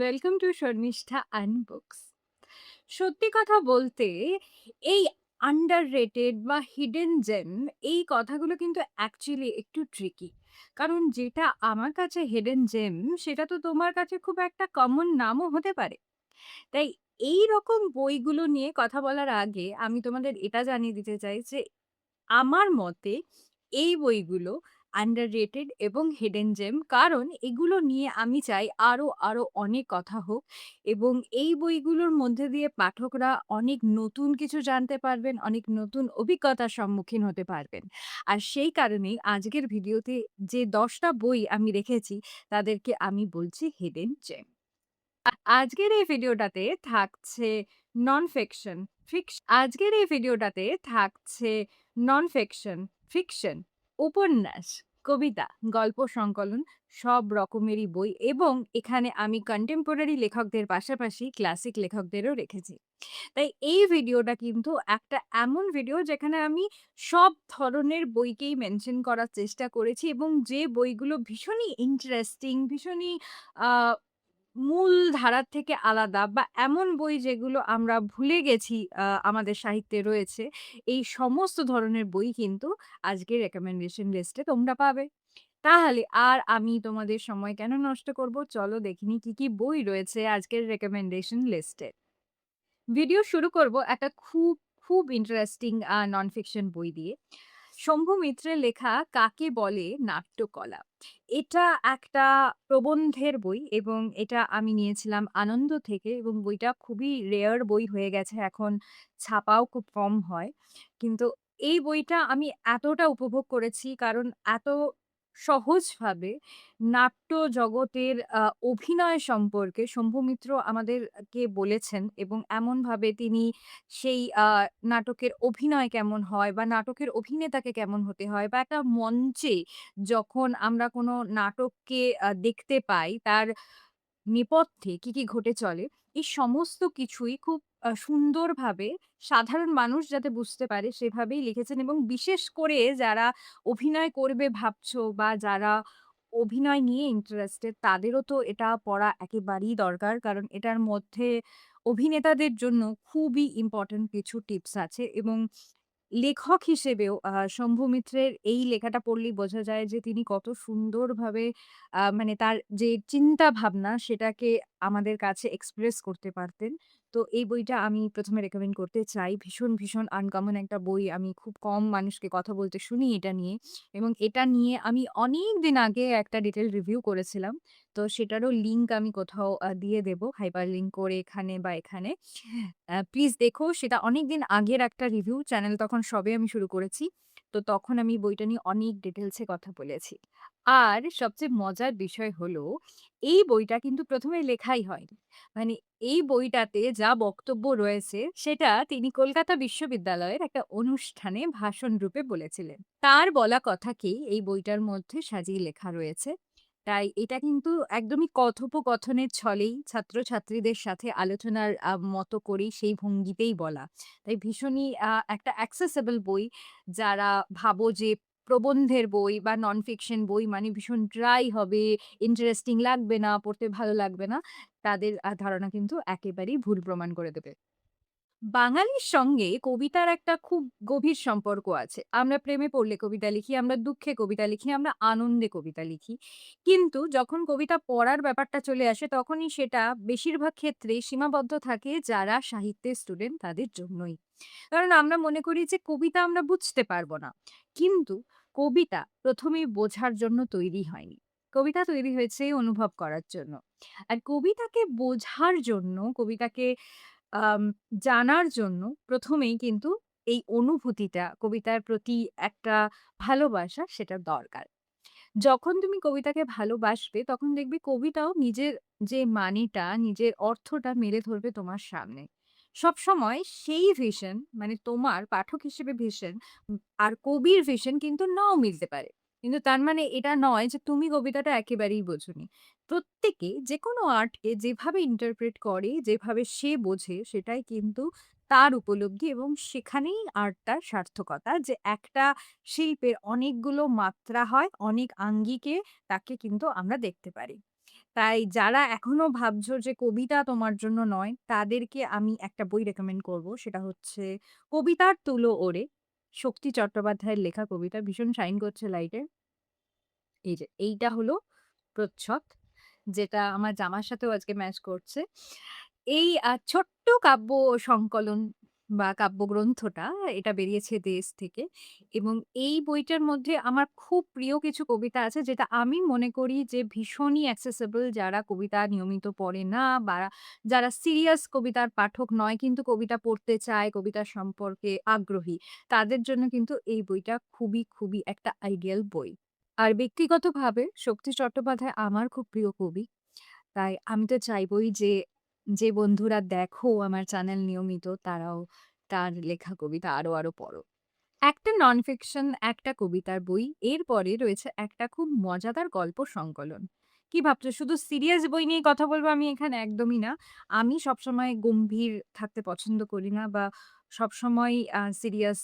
Welcome to Sharmistha and books. সত্যি কথা বলতে এই আন্ডাররেটেড বা হিডেন জেম এই কথাগুলো কিন্তু অ্যাকচুয়ালি একটু ট্রিকি। কারণ যেটা আমার কাছে হিডেন জেম সেটা তো তোমার কাছে খুব একটা কমন নামও হতে পারে। তাই এই রকম বইগুলো নিয়ে কথা বলার আগে আমি তোমাদের এটা জানিয়ে দিতে চাই যে আমার মতে এই বইগুলো আন্ডাররেটেড এবং হিডেন জেম। কারণ এগুলো নিয়ে আমি চাই আরো অনেক কথা হোক এবং এই বইগুলোর মধ্যে দিয়ে পাঠকরা অনেক নতুন কিছু জানতে পারবেন, অনেক নতুন অভিজ্ঞতার সম্মুখীন হতে পারবেন। আর সেই কারণেই আজকের ভিডিওতে যে ১০ টা বই আমি রেখেছি তাদেরকে আমি বলছি হিডেন জেম। আজকের এই ভিডিওটাতে থাকছে নন ফিকশন, আজকের এই ভিডিওটাতে থাকছে নন ফিকশন, ফিকশন, উপন্যাস, কবিতা, গল্প সংকলন সব রকমেরই বই এবং এখানে আমি কন্টেম্পোরারি লেখকদের পাশাপাশি ক্লাসিক লেখকদেরও রেখেছি। তাই এই ভিডিওটা কিন্তু একটা এমন ভিডিও যেখানে আমি সব ধরনের বইকেই মেনশন করার চেষ্টা করেছি এবং যে বইগুলো ভীষণই ইন্টারেস্টিং, ভীষণই আ মূল ধারার থেকে আলাদা বা এমন বই যেগুলো আমরা ভুলে গেছি আমাদের সাহিত্যে রয়েছে, এই সমস্ত ধরনের বই কিন্তু আজকের রেকমেন্ডেশন লিস্টে তোমরা পাবে। তাহলে আর আমি তোমাদের সময় কেন নষ্ট করব? চলো দেখে নিই কি বই রয়েছে আজকের রেকমেন্ডেশন লিস্টে। ভিডিও শুরু করব একটা খুব ইন্টারেস্টিং নন ফিকশন বই দিয়ে। শম্ভু মিত্রের লেখা 'কাকে বলে নাট্যকলা'। এটা একটা প্রবন্ধের বই এবং এটা আমি নিয়েছিলাম আনন্দ থেকে এবং বইটা খুবই রেয়ার বই হয়ে গেছে এখন, ছাপাও খুব কম হয়। কিন্তু এই বইটা আমি এতটা উপভোগ করেছি কারণ এত সহজভাবে নাট্য জগতের অভিনয় সম্পর্কে শম্ভু মিত্র আমাদেরকে বলেছেন এবং এমনভাবে তিনি সেই নাটকের অভিনয় কেমন হয় বা নাটকের অভিনেতাকে কেমন হতে হয় বা একটা মঞ্চে যখন আমরা কোনো নাটককে দেখতে পাই তার নেপথ্যে কি ঘটে চলে, এই সমস্ত কিছুই খুব সুন্দরভাবে সাধারণ মানুষ যাতে বুঝতে পারে সেভাবেই লিখেছেন এবং বিশেষ করে যারা অভিনয় করবে ভাবছো বা যারা অভিনয় নিয়ে ইন্টারেস্টেড তাদেরও তো এটা পড়া একেবারেই দরকার। কারণ এটার মধ্যে অভিনেতাদের জন্য খুবই ইম্পোর্টেন্ট কিছু টিপস আছে এবং লেখক হিসেবেও শম্ভু মিত্রের এই লেখাটা পড়লেই বোঝা যায় যে তিনি কত সুন্দরভাবে মানে তার যে চিন্তা ভাবনা সেটাকে আমাদের কাছে এক্সপ্রেস করতে পারতেন। তো এই বইটা আমি ১ম এ রেকমেন্ড করতে চাই। ভীষণ আনকমন একটা বই। আমি খুব কম মানুষকে কথা বলতে শুনি এটা নিয়ে এবং এটা নিয়ে আমি অনেকদিন আগে একটা ডিটেইল রিভিউ করেছিলাম। তো সেটারও লিংক আমি কোথাও দিয়ে দেব হাইপার লিংক করে এখানে বা এখানে। প্লিজ দেখো, সেটা অনেকদিন আগের একটা রিভিউ। চ্যানেল তখন সবে আমি শুরু করেছি। তো তখন আমি বইটা নিয়ে অনেক ডিটেইলস এ কথা বলেছি। আর সবচেয়ে মজার বিষয় হলো এই বইটা কিন্তু ১ম এ লেখাই হয়নি। মানে এই বইটাতে যা বক্তব্য রয়েছে সেটা তিনি কলকাতা বিশ্ববিদ্যালয়ের একটা অনুষ্ঠানে ভাষণ রূপে বলেছিলেন। তার বলা কথাকেই এই বইটার মধ্যে সাজিয়ে লেখা রয়েছে। তাই এটা কিন্তু একদমই কথোপকথনের ছলেই ছাত্রছাত্রীদের সাথে আলোচনার মতো করেই সেই ভঙ্গিতেই বলা। তাই ভীষণই একটা accessible বই। যারা ভাবো যে প্রবন্ধের বই বা নন ফিকশন বই মানে ভীষণ ড্রাই হবে, ইন্টারেস্টিং লাগবে না, পড়তে ভালো লাগবে না, তাদের ধারণা কিন্তু একেবারেই ভুল প্রমাণ করে দেবে। বাঙালির সঙ্গে কবিতার একটা খুব গভীর সম্পর্ক আছে। আমরা প্রেমে পড়লে কবিতা লিখি, আমরা দুঃখে কবিতা লিখি, আমরা আনন্দে কবিতা লিখি। কিন্তু যখন কবিতা পড়ার ব্যাপারটা চলে আসে তখনই সেটা বেশিরভাগ ক্ষেত্রেই সীমাবদ্ধ থাকে যারা সাহিত্যের স্টুডেন্ট তাদের জন্যই। কারণ আমরা মনে করি যে কবিতা আমরা বুঝতে পারব না। কিন্তু কবিতা ১ম এই বোঝার জন্য তৈরি হয়নি। কবিতা তৈরি হয়েছে অনুভব করার জন্য। আর কবিতাকে বোঝার জন্য, কবিতাকে আম জানার জন্য ১ম এই কিন্তু এই অনুভূতিটা, কবিতার প্রতি একটা ভালোবাসা সেটা দরকার। যখন তুমি কবিতাকে ভালোবাসবে তখন দেখবে কবিতাও নিজের যে মানেটা, নিজের অর্থটা মেলে ধরবে তোমার সামনে। সবসময় সেই ভিশন মানে তোমার পাঠক হিসেবে ভিশন আর কবির ভিশন কিন্তু নাও মিলতে পারে। কিন্তু তার মানে এটা নয় যে তুমি কবিতাটা একেবারেই বোঝোনি। প্রত্যেকে যেকোনো আর্টকে যেভাবে ইন্টারপ্রেট করে, যেভাবে সে বোঝে সেটাই কিন্তু তার উপলব্ধি এবং সেখানেই আর্টটার সার্থকতা যে একটা শিল্পের অনেকগুলো মাত্রা হয়, অনেক আঙ্গিকে তাকে কিন্তু আমরা দেখতে পারি। তাই যারা এখনো ভাবছো যে কবিতা তোমার জন্য নয়, তাদেরকে আমি একটা বই রেকমেন্ড করব। সেটা হচ্ছে 'কবিতার তুলো ওড়ে'। শক্তি চট্টোপাধ্যায়ের লেখা কবিতা। ভীষণ শাইন করছে লাইটে। এই যে এইটা হলো প্রচ্ছদ, যেটা আমার জামার সাথেও আজকে ম্যাচ করছে। এই ছোট্ট কাব্য সংকলন বা কাব্যগ্রন্থটা এটা বেরিয়েছে দেশ থেকে এবং এই বইটার মধ্যে আমার খুব প্রিয় কিছু কবিতা আছে যেটা আমি মনে করি যে ভীষণই অ্যাক্সেসিবল, যারা কবিতা নিয়মিত পড়ে না বা যারা সিরিয়াস কবিতার পাঠক নয় কিন্তু কবিতা পড়তে চায়, কবিতা সম্পর্কে আগ্রহী, তাদের জন্য কিন্তু এই বইটা খুবই, খুবই একটা আইডিয়াল বই। আর ব্যক্তিগতভাবে শক্তি চট্টোপাধ্যায় আমার খুব প্রিয় কবি। তাই আমি তো চাইবই যে, যে বন্ধুরা দেখো আমার চ্যানেল নিয়মিত তারাও তার লেখা কবিতা আরো পড়ো। একটা নন ফিকশন, একটা কবিতার বই। এরপরে রয়েছে একটা খুব মজাদার গল্প সংকলন। কি ভাবছো শুধু সিরিয়াস বই নিয়ে কথা বলবো আমি এখানে? একদমই না। আমি সবসময় গম্ভীর থাকতে পছন্দ করি না বা সবসময় সিরিয়াস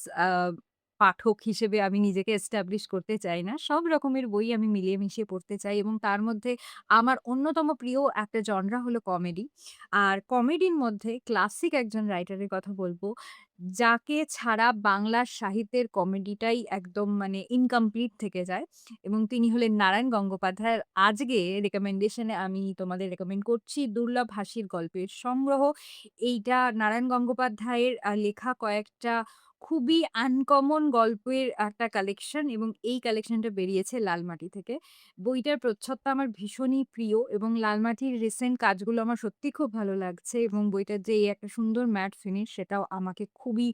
পাঠক হিসেবে আমি নিজেকে এস্টাবলিশ করতে চাই না। সব রকমের বই আমি মিলিয়ে মিশিয়ে পড়তে চাই এবং তার মধ্যে আমার অন্যতম প্রিয় একটা জনরা হলো কমেডি। আর কমেডির মধ্যে ক্লাসিক একজন রাইটারের কথা বলব, যাকে ছাড়া বাংলার সাহিত্যের কমেডিটাই একদম মানে ইনকমপ্লিট থেকে যায় এবং তিনি হলেন নারায়ণ গঙ্গোপাধ্যায়। আর আজকে রিকমেন্ডেশন এ আমি তোমাদের রেকমেন্ড করছি 'দুর্লভ হাসির গল্পের সংগ্রহ'। এইটা নারায়ণ গঙ্গোপাধ্যায়ের লেখা কয়েকটা খুবই আনকমন গল্পের একটা কালেকশন এবং এই কালেকশনটা বেরিয়েছে লালমাটি থেকে। বইটার প্রচ্ছদটা আমার ভীষণই প্রিয় এবং লালমাটির রিসেন্ট কাজগুলো আমার সত্যিই খুব ভালো লাগছে এবং বইটার যে এই একটা সুন্দর ম্যাট ফিনিশ সেটাও আমাকে খুবই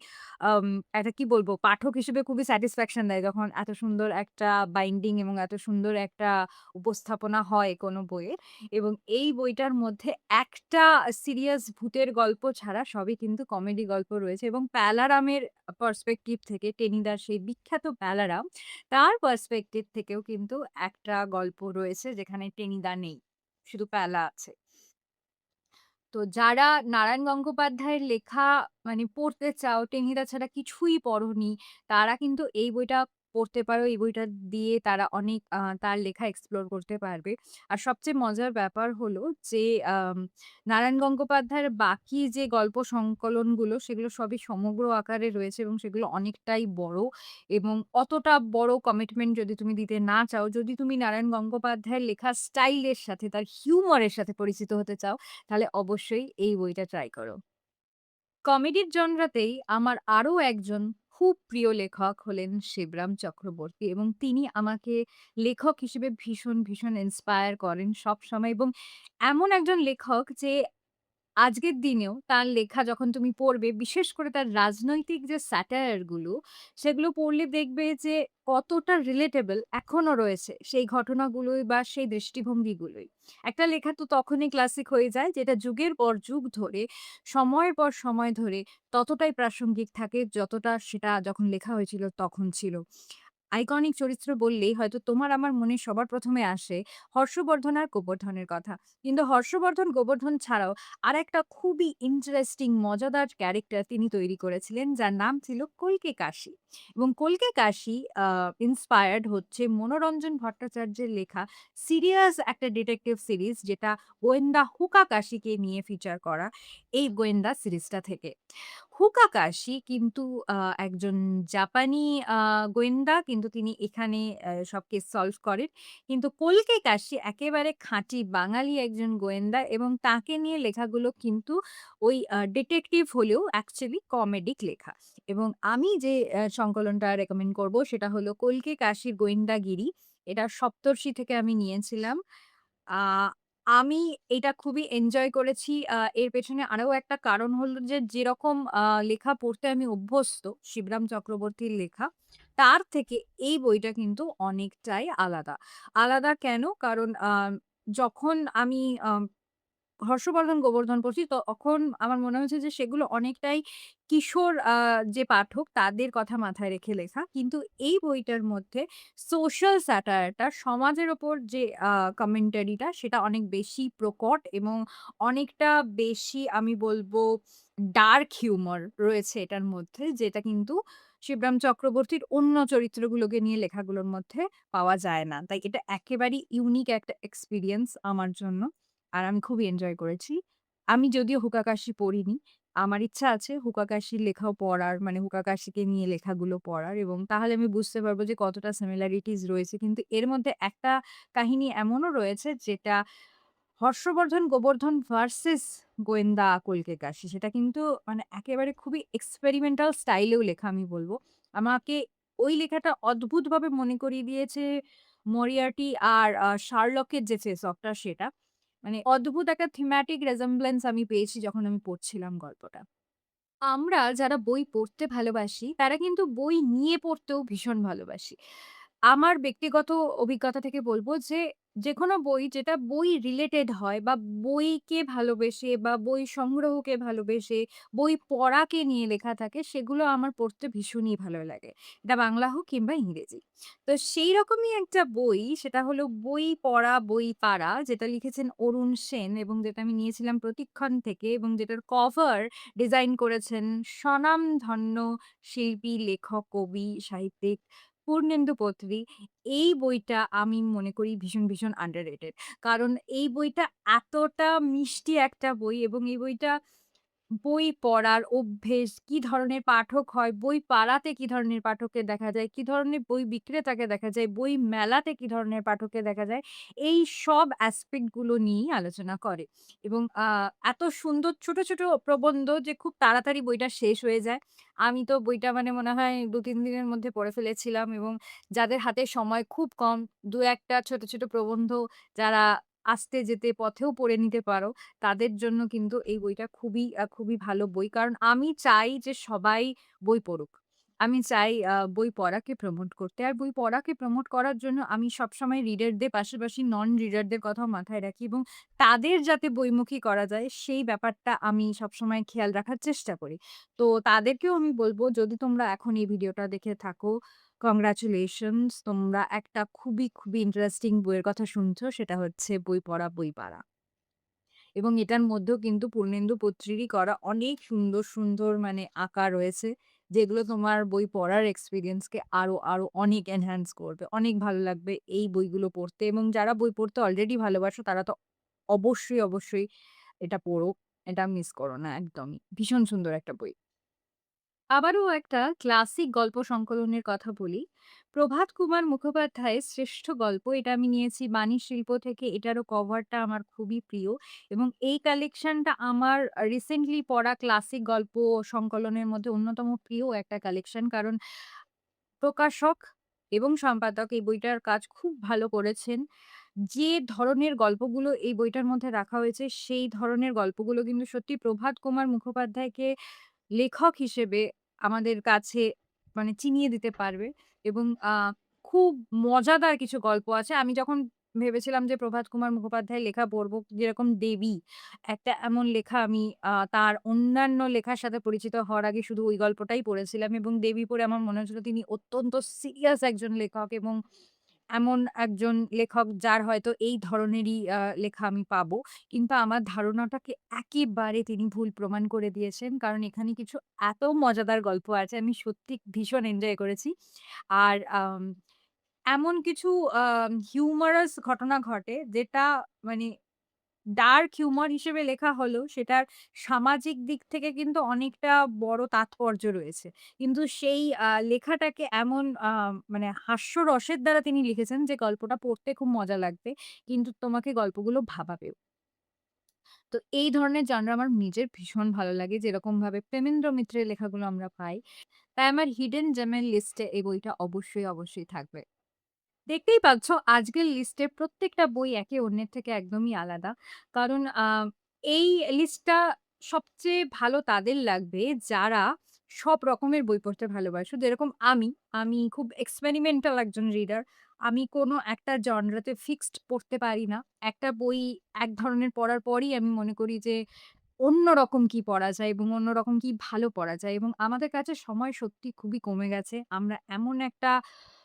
আম একটা কি বলবো পাঠক হিসেবে খুবই স্যাটিসফ্যাকশন দেয় যখন এত সুন্দর একটা বাইন্ডিং এবং এত সুন্দর একটা উপস্থাপনা হয় কোনো বইয়ের। এবং এই বইটার মধ্যে একটা সিরিয়াস ভূতের গল্প ছাড়া সবই কিন্তু কমেডি গল্প রয়েছে এবং প্যালারামের পার্সপেক্টিভ থেকে টেনিদার সেই বিখ্যাত প্যালারাম, তার পার্সপেক্টিভ থেকেও কিন্তু একটা গল্প রয়েছে যেখানে টেনিদা নেই। শুধু প্যালা আছে। তো যারা নারায়ণ গঙ্গোপাধ্যায়ের লেখা মানে পড়তে চাও, টেনিদা ছাড়া কিছুই পড়োনি, তারা কিন্তু এই বইটা পড়তে পারো। এই বইটা দিয়ে তারা অনেক তার লেখা এক্সপ্লোর করতে পারবে। আর সবচেয়ে মজার ব্যাপার হলো যে আম নারায়ণ গঙ্গোপাধ্যায়ের বাকি যে গল্প সংকলনগুলো সেগুলো সবই সমগ্র আকারে রয়েছে এবং সেগুলো অনেকটাই বড় এবং অতটা বড় কমিটমেন্ট যদি তুমি দিতে না চাও, যদি তুমি নারায়ণ গঙ্গোপাধ্যায়ের লেখার স্টাইলের সাথে, তার হিউমরের সাথে পরিচিত হতে চাও, তাহলে অবশ্যই এই বইটা ট্রাই করো। কমেডির জনরাতেই আমার আরো একজন খুব প্রিয় লেখক হলেন শিবরাম চক্রবর্তী এবং তিনি আমাকে লেখক হিসেবে ভীষণ ইন্সপায়ার করেন সবসময় এবং এমন একজন লেখক যে আজকের দিনেও তার লেখা যখন তুমি পড়বে, বিশেষ করে তার রাজনৈতিক যে স্যাটায়ার গুলো, সেগুলো পড়লে দেখবে যে কতটা রিলেটেবল এখনো রয়েছে সেই ঘটনাগুলোই বা সেই দৃষ্টিভঙ্গিগুলোই। একটা লেখা তো তখনই ক্লাসিক হয়ে যায় যেটা যুগের পর যুগ ধরে, সময়ের পর সময় ধরে ততটাই প্রাসঙ্গিক থাকে যতটা সেটা যখন লেখা হয়েছিল তখন ছিল। আইকনিক চরিত্র বললেই হয়তো তোমার আমার মনে সবার ১ম এ আসে হর্ষবর্ধন আর গোবর্ধনের কথা। কিন্তু হর্ষবর্ধন, গোবর্ধন ছাড়াও আরেকটা খুবই ইন্টারেস্টিং মজাদার ক্যারেক্টার তিনি তৈরি করেছিলেন যার নাম ছিল কল্কে কাশী। এবং কল্কে কাশী আ ইন্সপায়ার্ড হচ্ছে মনোরঞ্জন ভট্টাচার্যের লেখা সিরিয়াস একটা ডিটেকটিভ সিরিজ যেটা গোয়েন্দা হুকা কাশীকে নিয়ে ফিচার করা এই গোয়েন্দা সিরিজটা থেকে। হুকাকাশি কিন্তু আ একজন জাপানি আ গোয়েন্দা কিন্তু তিনি এখানে সব কেস সলভ করেন। কিন্তু কল্কে কাশি একেবারে খাঁটি বাঙালি একজন গোয়েন্দা এবং তাকে নিয়ে লেখাগুলো কিন্তু ওই ডিটেকটিভ হলেও অ্যাকচুয়ালি কমেডিক লেখা। এবং আমি যে সংকলনটা রেকমেন্ড করব সেটা হলো কল্কে কাশির গোয়েন্দাগিরি। এটা সপ্তর্ষি থেকে আমি নিয়েছিলাম। আ আমি এটা খুবই এনজয় করেছি। এর পেছনে আরো একটা কারণ হলো যে যেরকম লেখা পড়তে আমি অভ্যস্ত শিবরাম চক্রবর্তীর লেখা, তার থেকে এই বইটা কিন্তু অনেকটাই আলাদা। আলাদা কেন? কারণ যখন আমি হর্ষবর্ধন, গোবর্ধন পড়ছি তখন আমার মনে হয়েছে যে সেগুলো অনেকটাই কিশোর যে পাঠক তাদের কথা মাথায় রেখে লেখা। কিন্তু এই বইটার মধ্যে সোশ্যাল স্যাটায়ার টা সমাজের উপর যে কমেন্টারিটা সেটা অনেক বেশি প্রকট এবং অনেকটা বেশি আমি বলব ডার্ক হিউমর রয়েছে এটার মধ্যে যেটা কিন্তু শিবরাম চক্রবর্তীর অন্য চরিত্রগুলোকে নিয়ে লেখাগুলোর মধ্যে পাওয়া যায় না। তাই এটা একেবারেই ইউনিক একটা এক্সপেরিয়েন্স আমার জন্য। আর আমি খুবই এনজয় করেছি। আমি যদিও হুকাকাশি পড়িনি। আমার ইচ্ছা আছে হুকাকাশির লেখাও পড়ার, মানে হুকাকাশিকে নিয়ে লেখাগুলো পড়ার, এবং তাহলে আমি বুঝতে পারবো যে কতটা সিমিলারিটিস রয়েছে। কিন্তু এর মধ্যে একটা কাহিনী এমনও রয়েছে যেটা হর্ষবর্ধন গোবর্ধন ভার্সেস গোয়েন্দা কল্কে কাশি। সেটা কিন্তু মানে একেবারে খুবই এক্সপেরিমেন্টাল স্টাইলেও লেখা আমি বলব। আমাকে ওই লেখাটা অদ্ভুতভাবে মনে করিয়ে দিয়েছে মরিয়ার্টি আর শার্লকের যে ফেস অফ টা সেটা। মানে অদ্ভুত একটা থিমেটিক রেজেম্বলেন্স আমি পেয়েছি যখন আমি পড়ছিলাম গল্পটা। আমরা যারা বই পড়তে ভালোবাসি, তারা কিন্তু বই নিয়ে পড়তেও ভীষণ ভালোবাসি। আমার ব্যক্তিগত অভিজ্ঞতা থেকে বলব যে, যেকোনো বই যেটা বই রিলেটেড হয় বা বইকে ভালোবেসে বা বই সংগ্রহকে ভালোবেসে, বই পড়াকে নিয়ে লেখা থাকে, সেগুলো আমার পড়তে ভীষণই ভালো লাগে। এটা বাংলা হোক কিংবা ইংরেজি। তো সেইরকমই একটা বই, সেটা হলো বই পড়া, বই পাড়া, যেটা লিখেছেন অরুণ সেন এবং যেটা আমি নিয়েছিলাম প্রতিক্ষণ থেকে, এবং যেটার কভার ডিজাইন করেছেন স্বনামধন্য শিল্পী, লেখক, কবি, সাহিত্যিক পূর্ণেন্দু পত্রী। এই বইটা আমি মনে করি ভীষণ আন্ডাররেটেড। কারণ এই বইটা এতটা মিষ্টি একটা বই, এবং এই বইটা বই পড়ার অভ্যেস, কি ধরনের পাঠক হয়, বই পাড়াতে কি ধরনের পাঠককে দেখা যায়, কি ধরনের বই বিক্রেতাকে দেখা যায়, বই মেলাতে কি ধরনের পাঠককে দেখা যায়, এই সব অ্যাসপেক্ট গুলো নিয়েই আলোচনা করে। এবং এত সুন্দর ছোট প্রবন্ধ যে খুব তাড়াতাড়ি বইটা শেষ হয়ে যায়। আমি তো বইটা মানে মনে হয় ২-৩ দিনের মধ্যে পড়ে ফেলেছিলাম, এবং যাদের হাতে সময় খুব কম, ২-১ টা ছোট প্রবন্ধ যারা আসতে যেতে পথেও পড়ে নিতে পারো, তাদের জন্য কিন্তু এই বইটা খুবই ভালো বই। কারণ আমি চাই যে সবাই বই পড়ুক। আমি চাই বই পড়াকে প্রমোট করতে। আর বই পড়াকে প্রমোট করার জন্য আমি সবসময় রিডারদের পাশাপাশি নন রিডারদের কথাও মাথায় রাখি, এবং তাদের যাতে বইমুখী করা যায় সেই ব্যাপারটা আমি সবসময় খেয়াল রাখার চেষ্টা করি। তো তাদেরকেও আমি বলব, যদি তোমরা এখন এই ভিডিওটা দেখে থাকো, কংগ্রাচুলেশনস, তোমরা একটা খুবই ইন্টারেস্টিং বইয়ের কথা শুনছো। সেটা হচ্ছে বই পড়া, বই পাড়া। এবং এটার মধ্যেও কিন্তু পূর্ণেন্দু পত্রীরই করা অনেক সুন্দর মানে আঁকা রয়েছে, যেগুলো তোমার বই পড়ার এক্সপেরিয়েন্সকে আরো অনেক এনহ্যান্স করবে। অনেক ভালো লাগবে এই বইগুলো পড়তে, এবং যারা বই পড়তে অলরেডি ভালোবাসো তারা তো অবশ্যই এটা পড়ো। এটা মিস করো না একদমই। ভীষণ সুন্দর একটা বই। আবারও একটা ক্লাসিক গল্প সংকলনের কথা বলি। প্রভাত কুমার মুখোপাধ্যায়ের শ্রেষ্ঠ গল্প, এটা আমি নিয়েছি বাণী শিল্প থেকে। এটারও কভারটা আমার খুবই প্রিয়, এবং এই কালেকশনটা আমার রিসেন্টলি পড়া ক্লাসিক গল্প সংকলনের মধ্যে অন্যতম প্রিয় একটা কালেকশন। কারণ প্রকাশক এবং সম্পাদক এই বইটার কাজ খুব ভালো করেছেন। যে ধরনের গল্পগুলো এই বইটার মধ্যে রাখা হয়েছে, সেই ধরনের গল্পগুলো কিন্তু সত্যি প্রভাত কুমার মুখোপাধ্যায়কে লেখক হিসেবে আমাদের কাছে মানে চিনিয়ে দিতে পারবে। এবং খুব মজাদার কিছু গল্প আছে। আমি যখন ভেবেছিলাম যে প্রভাত কুমার মুখোপাধ্যায়ের লেখা পড়ব, যেরকম 'দেবী' একটা এমন লেখা, আমি তার অন্যান্য লেখার সাথে পরিচিত হওয়ার আগে শুধু ওই গল্পটাই পড়েছিলাম, এবং 'দেবী' পড়ে আমার মনে হচ্ছিল তিনি অত্যন্ত সিরিয়াস একজন লেখক, এবং এমন একজন লেখক যার হয়তো এই ধরনেরই লেখা আমি পাবো। কিন্তু আমার ধারণাটাকে একেবারে তিনি ভুল প্রমাণ করে দিয়েছেন। কারণ এখানে কিছু এত মজাদার গল্প আছে, আমি সত্যি ভীষণ এনজয় করেছি। আর এমন কিছু হিউমারাস ঘটনা ঘটে যেটা মানে ডার্ক হিউমার হিসেবে লেখা হলেও সেটার সামাজিক দিক থেকে কিন্তু অনেকটা বড় তাৎপর্য রয়েছে। কিন্তু সেই লেখাটাকে এমন মানে হাস্যরসের দ্বারা তিনি লিখেছেন যে গল্পটা পড়তে খুব মজা লাগবে। কিন্তু তোমাকে গল্পগুলো ভাবাবেও। তো এই ধরনের জনরা আমার নিজের ভীষণ ভালো লাগে, যেরকমভাবে প্রেমেন্দ্র মিত্রের লেখাগুলো আমরা পাই। তাই আমার হিডেন জেমের লিস্টে এই বইটা অবশ্যই থাকবে। দেখতেই পাচ্ছ আজকের লিস্টের প্রত্যেকটা বই একে অন্যের থেকে একদমই আলাদা। কারণ এই লিস্টটা সবচেয়ে ভালো তাদের লাগবে যারা সব রকমের বই পড়তে ভালোবাসো। যেরকম আমি খুব এক্সপেরিমেন্টাল একজন রিডার। আমি কোনো একটা জনরাতে ফিক্সড পড়তে পারি না। একটা বই এক ধরনের পড়ার পরই আমি মনে করি যে অন্যরকম কি পড়া যায় এবং অন্যরকম কি ভালো পড়া যায়, এবং আমাদের কাছে সময় সত্যি খুবই কমে গেছে। আমরা এমন একটা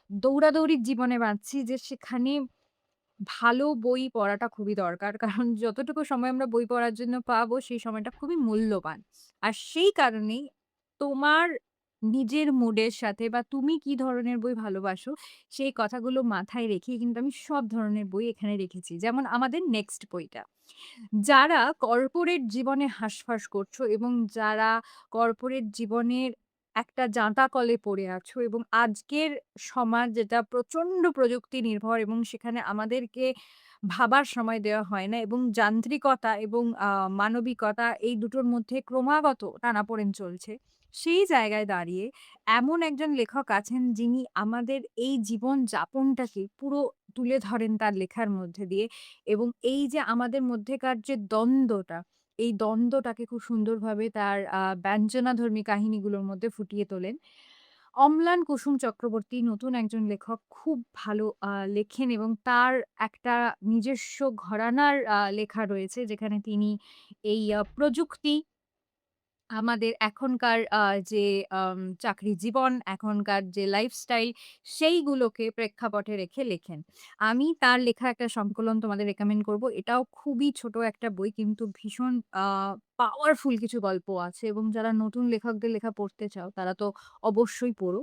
দৌড়াদৌড়ির জীবনে বাঁচছি যে সেখানে ভালো বই পড়াটা খুবই দরকার। কারণ যতটুকু সময় আমরা বই পড়ার জন্য পাবো সেই সময়টা খুবই মূল্যবান। আর সেই কারণেই তোমার নিজের মুডের সাথে বা তুমি কি ধরনের বই ভালোবাসো, সেই কথাগুলো মাথায় রেখেই কিন্তু আমি সব ধরনের বই এখানে রেখেছি। যেমন আমাদের নেক্সট বইটা। যারা কর্পোরেট জীবনে হাঁসফাঁস করছো এবং যারা কর্পোরেট জীবনের একটা জাঁতাকলে পড়ে আছো এবং আজকের সমাজ যেটা প্রচন্ড প্রযুক্তি নির্ভর এবং সেখানে আমাদেরকে ভাবার সময় দেওয়া হয় না এবং যান্ত্রিকতা এবং মানবিকতা এই দুটোর মধ্যে ক্রমাগত টানাপোড়েন চলছে। সেই জায়গায় দাঁড়িয়ে এমন একজন লেখক আছেন যিনি আমাদের এই জীবনযাপনটাকে পুরো তুলে ধরেন তার লেখার মধ্যে দিয়ে এবং এই যে আমাদের মধ্যেকার যে দ্বন্দ্বটা, এই দ্বন্দ্বটাকে খুব সুন্দরভাবে তার ব্যঞ্জনাধর্মী কাহিনীগুলোর মধ্যে ফুটিয়ে তোলেন। অম্লান কুসুম চক্রবর্তী নতুন একজন লেখক খুব ভালো লেখেন এবং তার একটা নিজস্ব ঘরানার লেখা রয়েছে যেখানে তিনি এই প্রযুক্তি আমাদের এখনকার যে চাকরি জীবন, এখনকার যে লাইফস্টাইল সেইগুলোকে প্রেক্ষাপটে রেখে লেখেন। আমি তার লেখা একটা সংকলন তোমাদের রেকমেন্ড করব। এটাও খুবই ছোট একটা বই কিন্তু ভীষণ আ পাওয়ারফুল কিছু গল্প আছে এবং যারা নতুন লেখকদের লেখা পড়তে চাও তারা তো অবশ্যই পড়ো।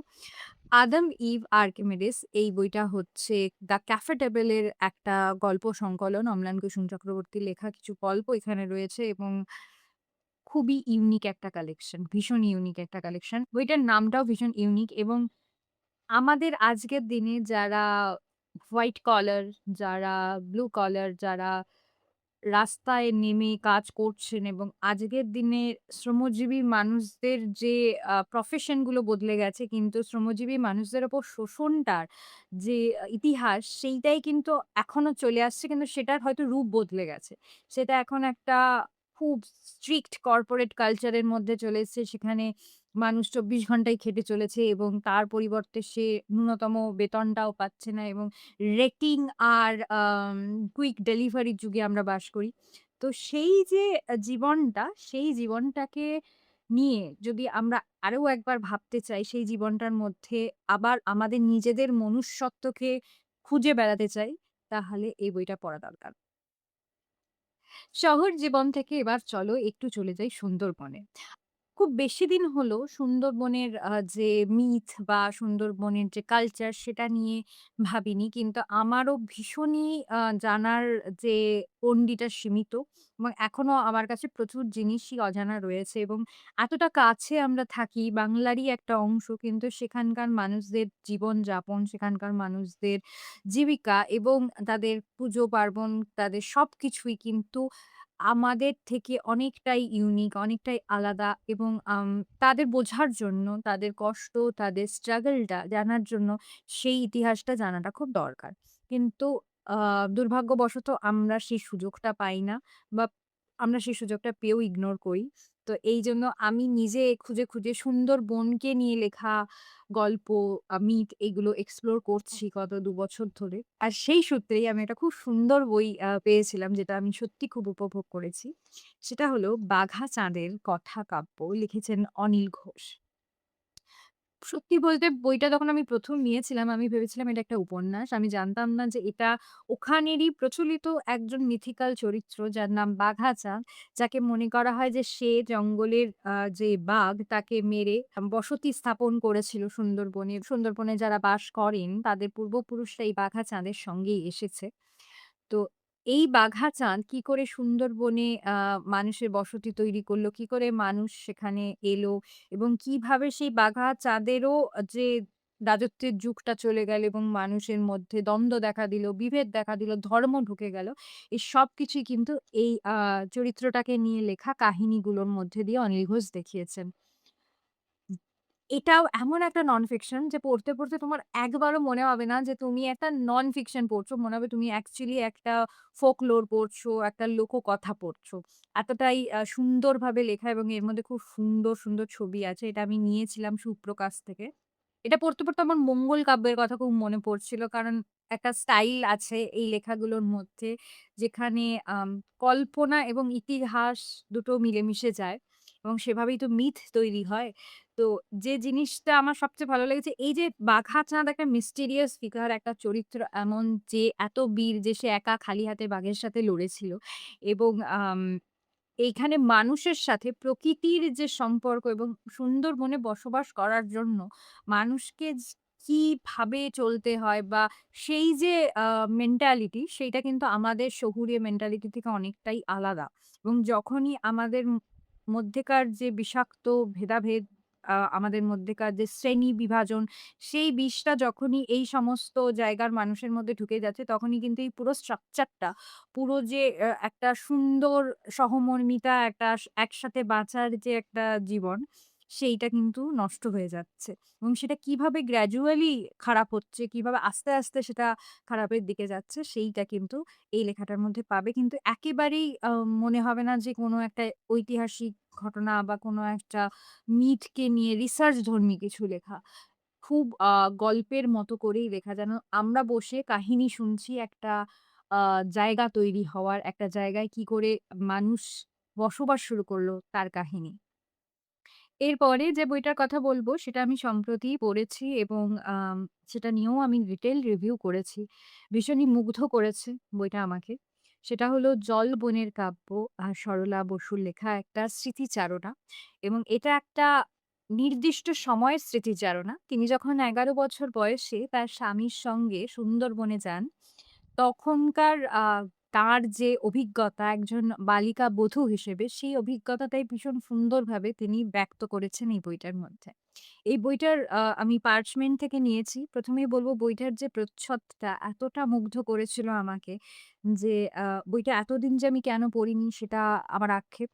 'আদম ইভ আর্কিমিডিস' এই বইটা হচ্ছে দ্য ক্যাফে টেবল-এর একটা গল্প সংকলন। অম্লান কুসুম চক্রবর্তীর লেখা কিছু গল্প এখানে রয়েছে এবং খুবই ইউনিক একটা কালেকশন। ভীষণ ইউনিক একটা কালেকশন। বইটার নামটাও ভীষণ ইউনিক এবং আমাদের আজকের দিনে যারা হোয়াইট কলার, যারা ব্লু কলার, যারা রাস্তায় নেমে কাজ করছেন এবং আজকের দিনে শ্রমজীবী মানুষদের যে প্রফেশন গুলো বদলে গেছে কিন্তু শ্রমজীবী মানুষদের উপর শোষণটার যে ইতিহাস সেইটাই কিন্তু এখনো চলে আসছে কিন্তু সেটার হয়তো রূপ বদলে গেছে। সেটা এখন একটা খুব স্ট্রিক্ট কর্পোরেট কালচার এর মধ্যে চলে এসছে। সেখানে মানুষ ২৪ ঘন্টাই খেটে চলেছে এবং তার পরিবর্তে সে ন্যূনতম বেতনটাও পাচ্ছে না এবং রেটিং আর কুইক ডেলিভারির যুগে আমরা বাস করি। তো সেই যে জীবনটা, সেই জীবনটাকে নিয়ে যদি আমরা আরো একবার ভাবতে চাই, সেই জীবনটার মধ্যে আবার আমাদের নিজেদের মনুষ্যত্বকে খুঁজে বেড়াতে চাই, তাহলে এই বইটা পড়া দরকার। শহর জীবন থেকে এবার চলো একটু চলে যাই সুন্দরবনে। খুব বেশি দিন হলো সুন্দরবনের যে মিথ বা সুন্দরবনের যে কালচার সেটা নিয়ে ভাবিনি। কিন্তু আমারও ভীষণই জানার যে গণ্ডীটা সীমিত এবং এখনো আমার কাছে প্রচুর জিনিসই অজানা রয়েছে এবং এতটা কাছে আমরা থাকি, বাংলারই একটা অংশ। কিন্তু সেখানকার মানুষদের জীবনযাপন, সেখানকার মানুষদের জীবিকা এবং তাদের পুজো-পার্বণ, তাদের সবকিছুই কিন্তু আমাদের থেকে অনেকটাই ইউনিক, অনেকটাই আলাদা এবং তাদের বোঝার জন্য, তাদের কষ্ট, তাদের struggle টা জানার জন্য সেই ইতিহাসটা জানাটা খুব দরকার। কিন্তু আ দুর্ভাগ্যবশত আমরা সেই সুযোগটা পাই না বা আমরা সেই সুযোগটা পেয়েও ইগনোর করি। তো এইজন্য আমি নিজে খুঁজে, খুঁজে সুন্দরবনকে নিয়ে লেখা গল্প, মিথ এগুলো এক্সপ্লোর করছি গত ২ বছর ধরে। আর সেই সূত্রেই আমি একটা খুব সুন্দর বই পেয়েছিলাম যেটা আমি সত্যি খুব উপভোগ করেছি। সেটা হলো 'বাঘা চাঁদের কথা কাব্য' লিখেছেন অনিল ঘোষ। সত্যি বলতে বইটা যখন আমি ১ম নিয়েছিলাম আমি ভেবেছিলাম এটা একটা উপন্যাস। আমি জানতাম না যে এটা ওখানেরই প্রচলিত একজন মিথিক্যাল চরিত্র যার নাম বাঘা চাঁদ। যাকে মনে করা হয় যে সে জঙ্গলের যে বাঘ তাকে মেরে বসতি স্থাপন করেছিল সুন্দরবনে। সুন্দরবনে যারা বাস করেন তাদের পূর্বপুরুষরা এই বাঘা চাঁদের সঙ্গেই এসেছে। তো এই বাঘা চাঁদ কি করে সুন্দরবনে মানুষের বসতি তৈরি করলো, কি করে মানুষ সেখানে এলো এবং কিভাবে সেই বাঘা চাঁদেরও যে রাজত্বের যুগটা চলে গেল এবং মানুষের মধ্যে দ্বন্দ্ব দেখা দিল, বিভেদ দেখা দিল, ধর্ম ঢুকে গেল। এই সবকিছুই কিন্তু এই চরিত্রটাকে নিয়ে লেখা কাহিনীগুলোর মধ্যে দিয়ে অনিল ঘোষ দেখিয়েছেন। এটাও এমন একটা নন ফিকশন যে পড়তে, পড়তে তোমার একবারও মনে হবে না যে তুমি একটা নন ফিকশন পড়ছো। মনে হবে তুমি অ্যাকচুয়ালি একটা ফোকলোর পড়ছো, একটা লোককথা পড়ছো। এতটাই সুন্দরভাবে লেখা এবং এর মধ্যে খুব সুন্দর, সুন্দর ছবি আছে। এটা আমি নিয়েছিলাম সুপ্রকাশ থেকে। এটা পড়তে, পড়তে আমার মঙ্গল কাব্যের কথা খুব মনে পড়ছিল। কারণ একটা স্টাইল আছে এই লেখাগুলোর মধ্যে যেখানে আম কল্পনা এবং ইতিহাস দুটো মিলেমিশে যায় এবং সেভাবেই তো মিথ তৈরি হয়। তো যে জিনিসটা আমার সবচেয়ে ভালো লেগেছে এই যে বাঘা চাঁদ একটা মিস্টেরিয়াস ফিগার একটা চরিত্র এমন যে এত বীর যে সে একা খালি হাতে বাঘের সাথে লড়েছিল এবং এইখানে মানুষের সাথে প্রকৃতির যে সম্পর্ক এবং সুন্দরবনে বসবাস করার জন্য মানুষকে কিভাবে চলতে হয় বা সেই যে মেন্টালিটি সেইটা কিন্তু আমাদের শহুরে মেন্টালিটি থেকে অনেকটাই আলাদা। এবং যখনই আমাদের মধ্যেকার যে বিষাক্ত ভেদাভেদ, আমাদের মধ্যেকার যে শ্রেণী বিভাজন, সেই বিষটা যখনই এই সমস্ত জায়গার মানুষের মধ্যে ঢুকে যাচ্ছে, তখনই কিন্তু এই পুরো স্ট্রাকচারটা, পুরো যে একটা সুন্দর সহমর্মিতা, একটা একসাথে বাঁচার যে একটা জীবন, সেইটা কিন্তু নষ্ট হয়ে যাচ্ছে। এবং সেটা কিভাবে গ্র্যাজুয়ালি খারাপ হচ্ছে, কিভাবে আস্তে, আস্তে সেটা খারাপের দিকে যাচ্ছে, সেইটা কিন্তু এই লেখাটার মধ্যে পাবে। কিন্তু একেবারেই মনে হবে না যে কোনো একটা ঐতিহাসিক ঘটনা বা কোনো একটা মিথকে নিয়ে রিসার্চ ধর্মী কিছু লেখা। খুব গল্পের মতো করেই লেখা। যেন আমরা বসে কাহিনী শুনছি একটা আ জায়গা তৈরি হওয়ার, একটা জায়গায় কি করে মানুষ বসবাস শুরু করলো তার কাহিনী। এরপরে যে বইটার কথা বলব সেটা আমি সম্প্রতি পড়েছি এবং আম সেটা নিয়েও আমি ডিটেইল রিভিউ করেছি। ভীষণই মুগ্ধ করেছে বইটা আমাকে। সেটা হলো 'জল বনের কাব্য' সরলা বসুর লেখা একটা স্মৃতিচারণা এবং এটা একটা নির্দিষ্ট সময়ের স্মৃতিচারণা। তিনি যখন ১১ বছর বয়সে তার স্বামীর সঙ্গে সুন্দরবনে যান, তখনকার তার যে অভিজ্ঞতা একজন বালিকা বধূ হিসেবে, সেই অভিজ্ঞতাটাই ভীষণ সুন্দরভাবে তিনি ব্যক্ত করেছেন এই বইটার মধ্যে। এই বইটার আমি পার্চমেন্ট থেকে নিয়েছি। ১ম এই বলব বইটার যে প্রচ্ছদটা এতটা মুগ্ধ করেছিল আমাকে যে বইটা এতদিন যে আমি কেন পড়িনি সেটা আমার আক্ষেপ।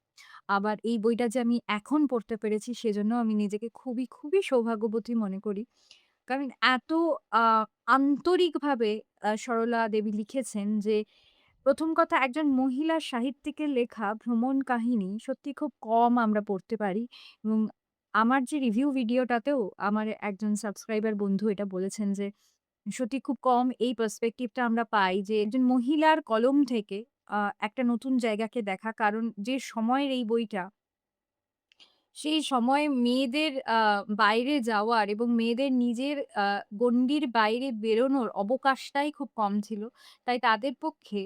আবার এই বইটা যে আমি এখন পড়তে পেরেছি সেজন্য আমি নিজেকে খুবই, খুবই সৌভাগ্যবতী মনে করি। কারণ এত আ আন্তরিকভাবে সরলা দেবী লিখেছেন যে ১ম কথা একজন মহিলা সাহিত্যিকের লেখা ভ্রমণ কাহিনী সত্যি খুব কম আমরা পড়তে পারি এবং আমার যে রিভিউ ভিডিওটাতেও আমার একজন সাবস্ক্রাইবার বন্ধু এটা বলেছেন যে, সত্যি খুব কম এই পার্সপেক্টিভটা আমরা পাই যে একজন মহিলার কলম থেকে আ একটা নতুন জায়গাকে দেখা। কারণ যে সময়ের এই বইটা সেই সময়ে মেয়েদের বাইরে যাওয়ার এবং মেয়েদের নিজের গণ্ডির বাইরে বেরোনোর অবকাশটাই খুব কম ছিল। তাই তাদের পক্ষে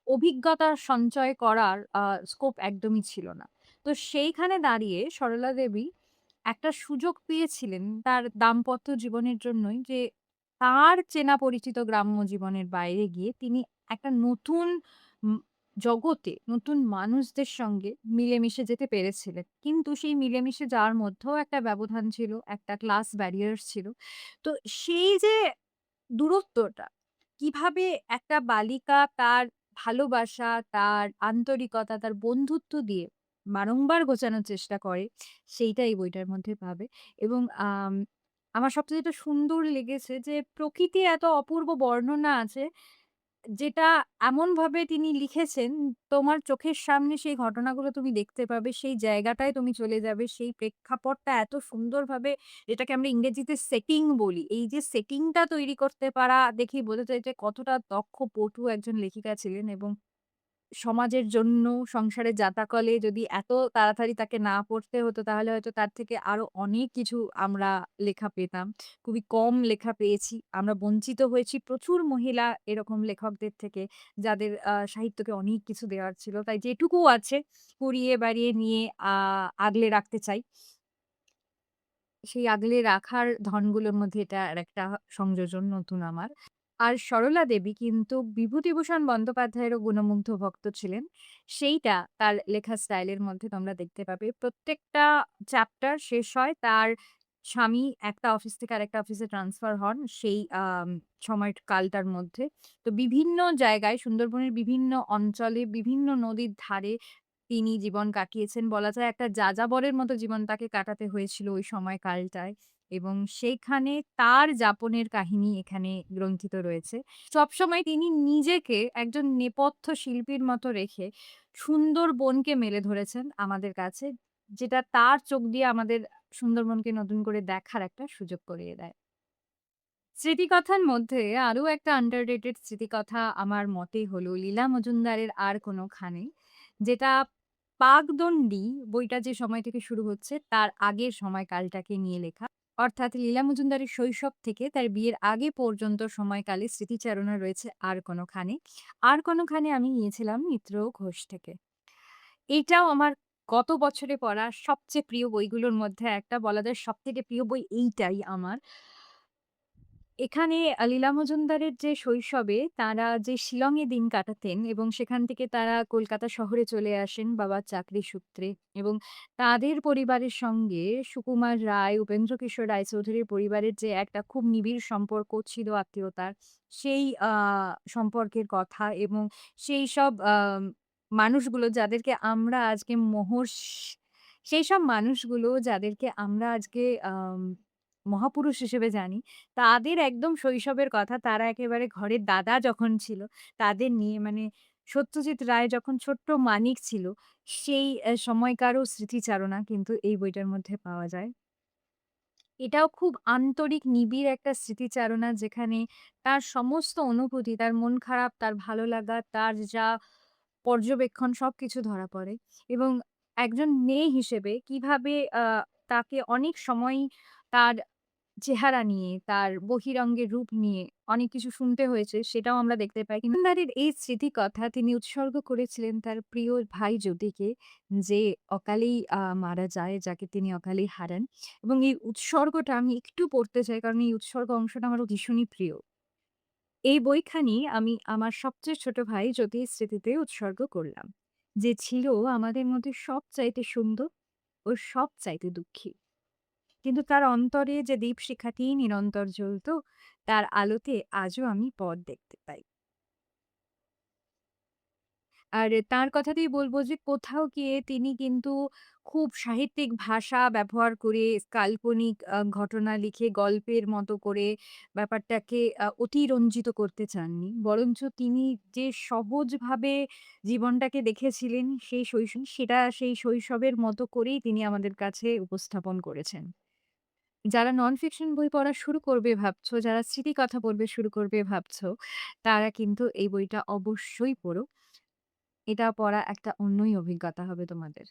অভিজ্ঞতা সঞ্চয় করার স্কোপ একদমই ছিল না। তো সেইখানে দাঁড়িয়ে সরলা দেবী একটা সুযোগ পেয়েছিলেন তার দাম্পত্য জীবনের জন্যই যে তার চেনা পরিচিত গ্রাম্য জীবনের বাইরে গিয়ে তিনি একটা নতুন উম জগতে নতুন মানুষদের সঙ্গে মিলেমিশে যেতে পেরেছিলেন। কিন্তু সেই মিলেমিশে যাওয়ার মধ্যেও একটা ব্যবধান ছিল, একটা ক্লাস ব্যারিয়ার্স ছিল। তো সেই যে দূরত্বটা কিভাবে একটা বালিকা তার ভালোবাসা, তার আন্তরিকতা, তার বন্ধুত্ব দিয়ে বারংবার ঘোচানোর চেষ্টা করে, সেইটা এই বইটার মধ্যে পাবে। এবং আমার সবচেয়ে যেটা সুন্দর লেগেছে যে প্রকৃতির এত অপূর্ব বর্ণনা আছে, যেটা এমনভাবে তিনি লিখেছেন, তোমার চোখের সামনে সেই ঘটনাগুলো তুমি দেখতে পাবে, সেই জায়গাটায় তুমি চলে যাবে, সেই প্রেক্ষাপটটা এত সুন্দরভাবে যেটাকে আমরা ইংরেজিতে সেটিং বলি। এই যে সেটিংটা তৈরি করতে পারা দেখেই বোঝা যায় যে কতটা দক্ষ পটু একজন লেখিকা ছিলেন এবং সমাজের জন্য সংসারের যাতাকলে যদি এত তাড়াতাড়ি তাকে না পড়তে হতো তাহলে হয়তো তার থেকে আরো অনেক কিছু আমরা লেখা পেতাম। খুবই কম লেখা পেয়েছি। আমরা বঞ্চিত হয়েছি প্রচুর মহিলা এরকম লেখকদের থেকে যাদের সাহিত্যকে অনেক কিছু দেওয়ার ছিল। তাই যেটুকু আছে কুড়িয়ে বাড়িয়ে নিয়ে আ আগলে রাখতে চাই। সেই আগলে রাখার ধনগুলোর মধ্যে এটা আরেকটা সংযোজন নতুন আমার। আর সরলা দেবী কিন্তু বিভূতিভূষণ বন্দ্যোপাধ্যায়েরও গুণমুগ্ধ ভক্ত ছিলেন। সেইটা তার লেখা স্টাইলের মধ্যে তোমরা দেখতে পাবে। প্রত্যেকটা চ্যাপ্টার শেষ হয় তার স্বামী একটা অফিস থেকে আরেকটা অফিসে ট্রান্সফার হন সেই সময় কালটার মধ্যে। তো বিভিন্ন জায়গায় সুন্দরবনের বিভিন্ন অঞ্চলে বিভিন্ন নদীর ধারে তিনি জীবন কাটিয়েছেন। বলা যায় একটা যাযাবরের মতো জীবন তাকে কাটাতে হয়েছিল ওই সময়কালটায়। এবং সেইখানে তার যাপনের কাহিনী এখানে গ্রন্থিত রয়েছে। সবসময় তিনি নিজেকে একজন নেপথ্য শিল্পীর মতো রেখে সুন্দরবনকে মেলে ধরেছেন আমাদের কাছে। যেটা তার চোখ দিয়ে আমাদের সুন্দরবনকে নতুন করে দেখার একটা সুযোগ করিয়ে দেয়। স্মৃতিকথার মধ্যে আরো একটা আন্ডাররেটেড স্মৃতিকথা আমার মতে হলো লীলা মজুমদারের 'আর কোনখানে', যেটা 'পাকদণ্ডী' বইটা যে সময় থেকে শুরু হচ্ছে তার আগের সময়কালটাকে নিয়ে লেখা। অর্থাৎ লীলা মজুমদারের শৈশব থেকে তার বিয়ের আগে পর্যন্ত সময়কালে স্মৃতিচারণা রয়েছে 'আর কোনখানে'। 'আর কোনখানে' আমি নিয়েছিলাম মিত্র ঘোষ থেকে। এটাও আমার গত বছরে পড়া সবচেয়ে প্রিয় বইগুলোর মধ্যে একটা বলা যায় সবথেকে প্রিয় বই এইটাই আমার। এখানে লীলা মজুমদারের যে শৈশবে তারা যে শিলংয়ে দিন কাটাতেন এবং সেখান থেকে তারা কলকাতা শহরে চলে আসেন বাবার চাকরি সূত্রে এবং তাদের পরিবারের সঙ্গে সুকুমার রায়, উপেন্দ্রকিশোর রায়চৌধুরীর পরিবারের যে একটা খুব নিবিড় সম্পর্ক ছিল আত্মীয়তার, সেই সম্পর্কের কথা এবং সেইসব মানুষগুলো যাদেরকে আমরা আজকে সেইসব মানুষগুলো যাদেরকে আমরা আজকে মহাপুরুষ হিসেবে জানি তাদের একদম শৈশবের কথা তারা একেবারে ঘরের দাদা যখন ছিল, তাদের নিয়ে মানে সত্যজিৎ রায় যখন ছোট্ট মানিক ছিল, সেই সময়কারও স্মৃতিচারণা কিন্তু এই বইটার মধ্যে পাওয়া যায়। এটাও খুব আন্তরিক নিবিড় একটা স্মৃতিচারণা যেখানে তার সমস্ত অনুভূতি, তার মন খারাপ, তার ভালো লাগা, তার যা পর্যবেক্ষণ সবকিছু ধরা পড়ে এবং একজন মেয়ে হিসেবে কিভাবে তাকে অনেক সময়ই তার চেহারা নিয়ে, তার বহিরঙ্গের রূপ নিয়ে অনেক কিছু শুনতে হয়েছে সেটাও আমরা দেখতে পাই। কিন্তু নারীর এই স্মৃতিকথা তিনি উৎসর্গ করেছিলেন তার প্রিয় ভাই জ্যোতিকে, যে অকালেই মারা যায়, যাকে তিনি অকালেই হারান। এবং এই উৎসর্গটা আমি একটু পড়তে চাই কারণ এই উৎসর্গ অংশটা আমার ভীষণই প্রিয়। এই বইখানি আমি আমার সবচেয়ে ছোট ভাই জ্যোতির স্মৃতিতে উৎসর্গ করলাম। যে ছিল আমাদের মধ্যে সবচাইতে সুন্দর ও সবচাইতে দুঃখী। কিন্তু তার অন্তরে যে দীপশিখাটি নিরন্তর জ্বলত, তার আলোতে আজও আমি পথ দেখতে পাই। আর তার কথাতেই বলব যে কোথাও গিয়ে তিনি কিন্তু খুব সাহিত্যিক ভাষা ব্যবহার করে কাল্পনিক ঘটনা লিখে গল্পের মতো করে ব্যাপারটাকে অতিরঞ্জিত করতে চাননি। বরঞ্চ তিনি যে সহজভাবে জীবনটাকে দেখেছিলেন সেই শৈশবের মতো করেই তিনি আমাদের কাছে উপস্থাপন করেছেন। যারা নন ফিকশন বই পড়া শুরু করবে ভাবছো, যারা স্মৃতিকথা পড়বে শুরু করবে ভাবছো, তারা কিন্তু এই বইটা অবশ্যই পড়ো। এটা পড়া একটা অন্যই অভিজ্ঞতা হবে তোমাদের।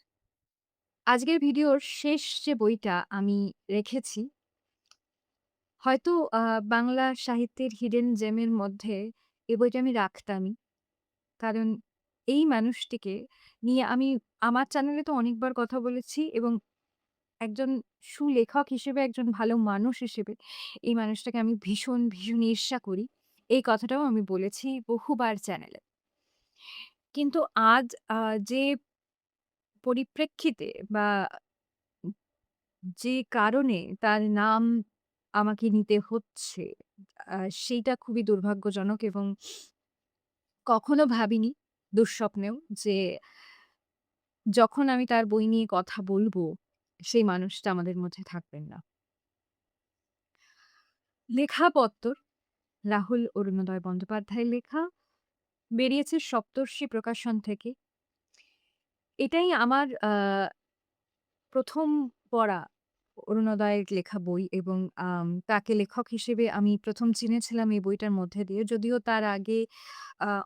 আজকের ভিডিওর শেষ যে বইটা আমি রেখেছি, হয়তো বাংলা সাহিত্যের হিডেন জেম এর মধ্যে এই বইটা আমি রাখতামই। কারণ এই মানুষটিকে নিয়ে আমি আমার চ্যানেলে তো অনেকবার কথা বলেছি এবং একজন সুলেখক হিসেবে, একজন ভালো মানুষ হিসেবে এই মানুষটাকে আমি ভীষণ, ভীষণ ঈর্ষা করি। এই কথাটাও আমি বলেছি বহুবার চ্যানেলে। কিন্তু আজ যে পরিপ্রেক্ষিতে বা যে কারণে তার নাম আমাকে নিতে হচ্ছে, আ সেইটা খুবই দুর্ভাগ্যজনক এবং কখনো ভাবিনি দুঃস্বপ্নেও যে যখন আমি তার বই নিয়ে কথা বলব, সেই মানুষটা আমাদের মধ্যে থাকবেন না। লেখা পত্তর রাহুল অরুণোদয় বন্দ্যোপাধ্যায়ের লেখা, বেরিয়েছে সপ্তর্ষি প্রকাশন থেকে। এটাই আমার ১ম পড়া অরুণোদয়ের লেখা বই এবং তাকে লেখক হিসেবে আমি ১ম চিনেছিলাম এই বইটার মধ্যে দিয়ে। যদিও তার আগে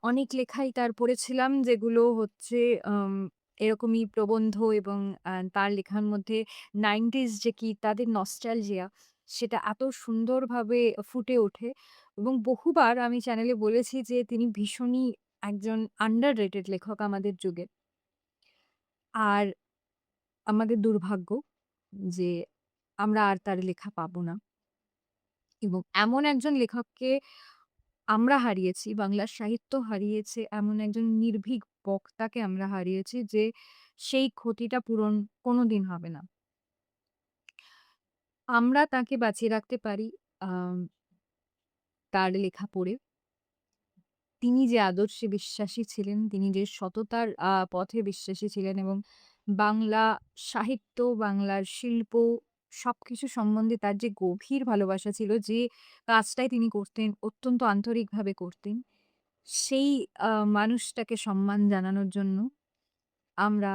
অনেক লেখাই তার পড়েছিলাম যেগুলো হচ্ছে আম এরকমই প্রবন্ধ এবং তার লেখার মধ্যে 90s যে কি তাদের নস্টালজিয়া সেটা এত সুন্দরভাবে ফুটে ওঠে এবং বহুবার আমি চ্যানেলে বলেছি যে তিনি ভীষণই একজন আন্ডাররেটেড লেখক আমাদের যুগে। আর আমাদের দুর্ভাগ্য যে আমরা আর তার লেখা পাবো না এবং এমন একজন লেখককে আমরা হারিয়েছি, বাংলার সাহিত্য হারিয়েছে, এমন একজন নির্ভীক বক্তাকে আমরা হারিয়েছি যে সেই ক্ষতিটা পূরণ কোনদিন হবে না। আমরা তাকে বাঁচিয়ে রাখতে পারি আম তার লেখা পড়ে। তিনি যে আদর্শে বিশ্বাসী ছিলেন, তিনি যে সততার পথে বিশ্বাসী ছিলেন এবং বাংলা সাহিত্য, বাংলার শিল্প সবকিছু সম্বন্ধে তার যে গভীর ভালোবাসা ছিল, যে কাজটাই তিনি করতেন অত্যন্ত আন্তরিকভাবে করতেন, সেই মানুষটাকে সম্মান জানানোর জন্য আমরা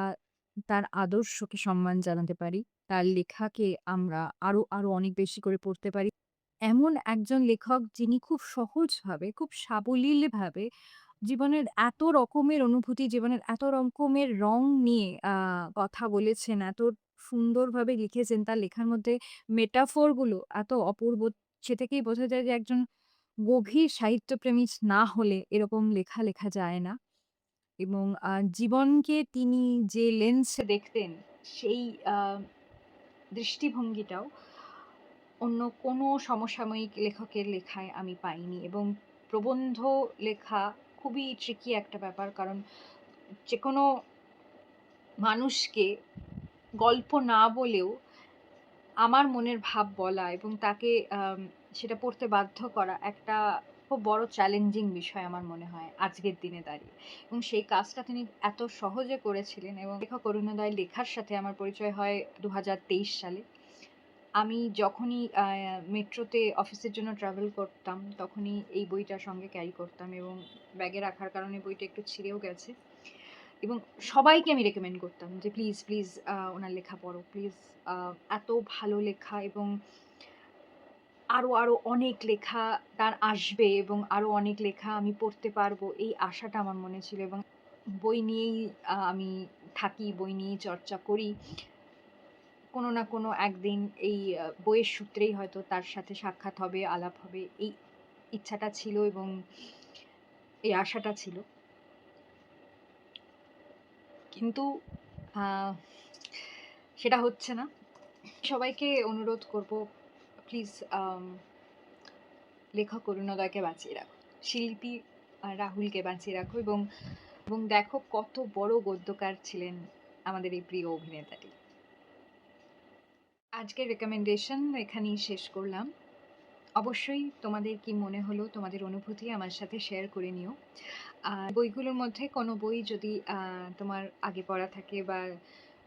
তার আদর্শকে সম্মান জানাতে পারি। তার লেখাকে আমরা আরো অনেক বেশি করে পড়তে পারি। এমন একজন লেখক যিনি খুব সহজভাবে, খুব সাবলীলভাবে জীবনের এত রকমের অনুভূতি, জীবনের এত রকমের রং নিয়ে কথা বলেছেন, এত সুন্দরভাবে লিখেছেন। তার লেখার মধ্যে মেটাফোর গুলো এত অপূর্ব। সে থেকেই বোঝা যায় যে একজন গভীর সাহিত্যপ্রেমী না হলে এরকম লেখা লেখা যায় না। এবং জীবনকে তিনি যে লেন্সে দেখতেন সেই আ দৃষ্টিভঙ্গিটাও অন্য কোনো সমসাময়িক লেখকের লেখায় আমি পাইনি। এবং প্রবন্ধ লেখা খুবই ট্রিকি একটা ব্যাপার। কারণ যেকোনো মানুষকে গল্প না বলেও আমার মনের ভাব বলা এবং তাকে সেটা পড়তে বাধ্য করা একটা খুব বড় চ্যালেঞ্জিং বিষয় আমার মনে হয় আজকের দিনে দাঁড়িয়ে। এবং সেই কাজটা তিনি এত সহজে করেছিলেন। এবং লেখক অরুণোদয় লেখার সাথে আমার পরিচয় হয় ২০২৩ সালে। আমি যখনই মেট্রোতে অফিসের জন্য ট্রাভেল করতাম, তখনই এই বইটা সঙ্গে ক্যারি করতাম এবং ব্যাগে রাখার কারণে বইটা একটু ছিঁড়েও গেছে। এবং সবাইকে আমি রেকমেন্ড করতাম যে প্লিজ, প্লিজ ওনার লেখা পড়ো। প্লিজ এত ভালো লেখা এবং আরো অনেক লেখা তার আসবে এবং আরো অনেক লেখা আমি পড়তে পারবো, এই আশাটা আমার মনে ছিল। এবং বই নিয়েই আমি থাকি, বই নিয়েই চর্চা করি। কোনো না কোনো একদিন এই বইয়ের সূত্রেই হয়তো তার সাথে সাক্ষাৎ হবে, আলাপ হবে, এই ইচ্ছাটা ছিল এবং এই আশাটা ছিল। কিন্তু আ সেটা হচ্ছে না। সবাইকে অনুরোধ করব, প্লিজ লেখক অরুণোদয়কে বাঁচিয়ে রাখো। শিল্পী রাহুলকে বাঁচিয়ে রাখো এবং দেখো কত বড় গদ্যকার ছিলেন আমাদের এই প্রিয় অভিনেতাটি। আজকের রেকমেন্ডেশন এখানেই শেষ করলাম। অবশ্যই তোমাদের কি মনে হলো, তোমাদের অনুভূতি আমার সাথে শেয়ার করে নিও। আর বইগুলোর মধ্যে কোনো বই যদি তোমার আগে পড়া থাকে বা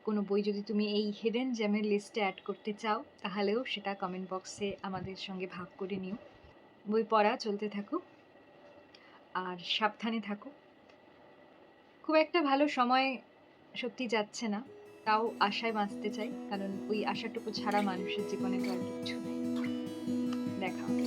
কোনো বই যদি তুমি এই হিডেন জেমের লিস্টে অ্যাড করতে চাও, তাহলেও সেটা কমেন্ট বক্সে আমাদের সঙ্গে ভাগ করে নিও। বই পড়া চলতে থাকুক আর সাবধানে থাকো। খুব একটা ভালো সময় সত্যি যাচ্ছে না, তাও আশায় বাঁচতে চাই, কারণ ওই আশাটুকু ছাড়া মানুষের জীবনে তো আর কিচ্ছু নেই। দেখা হবে।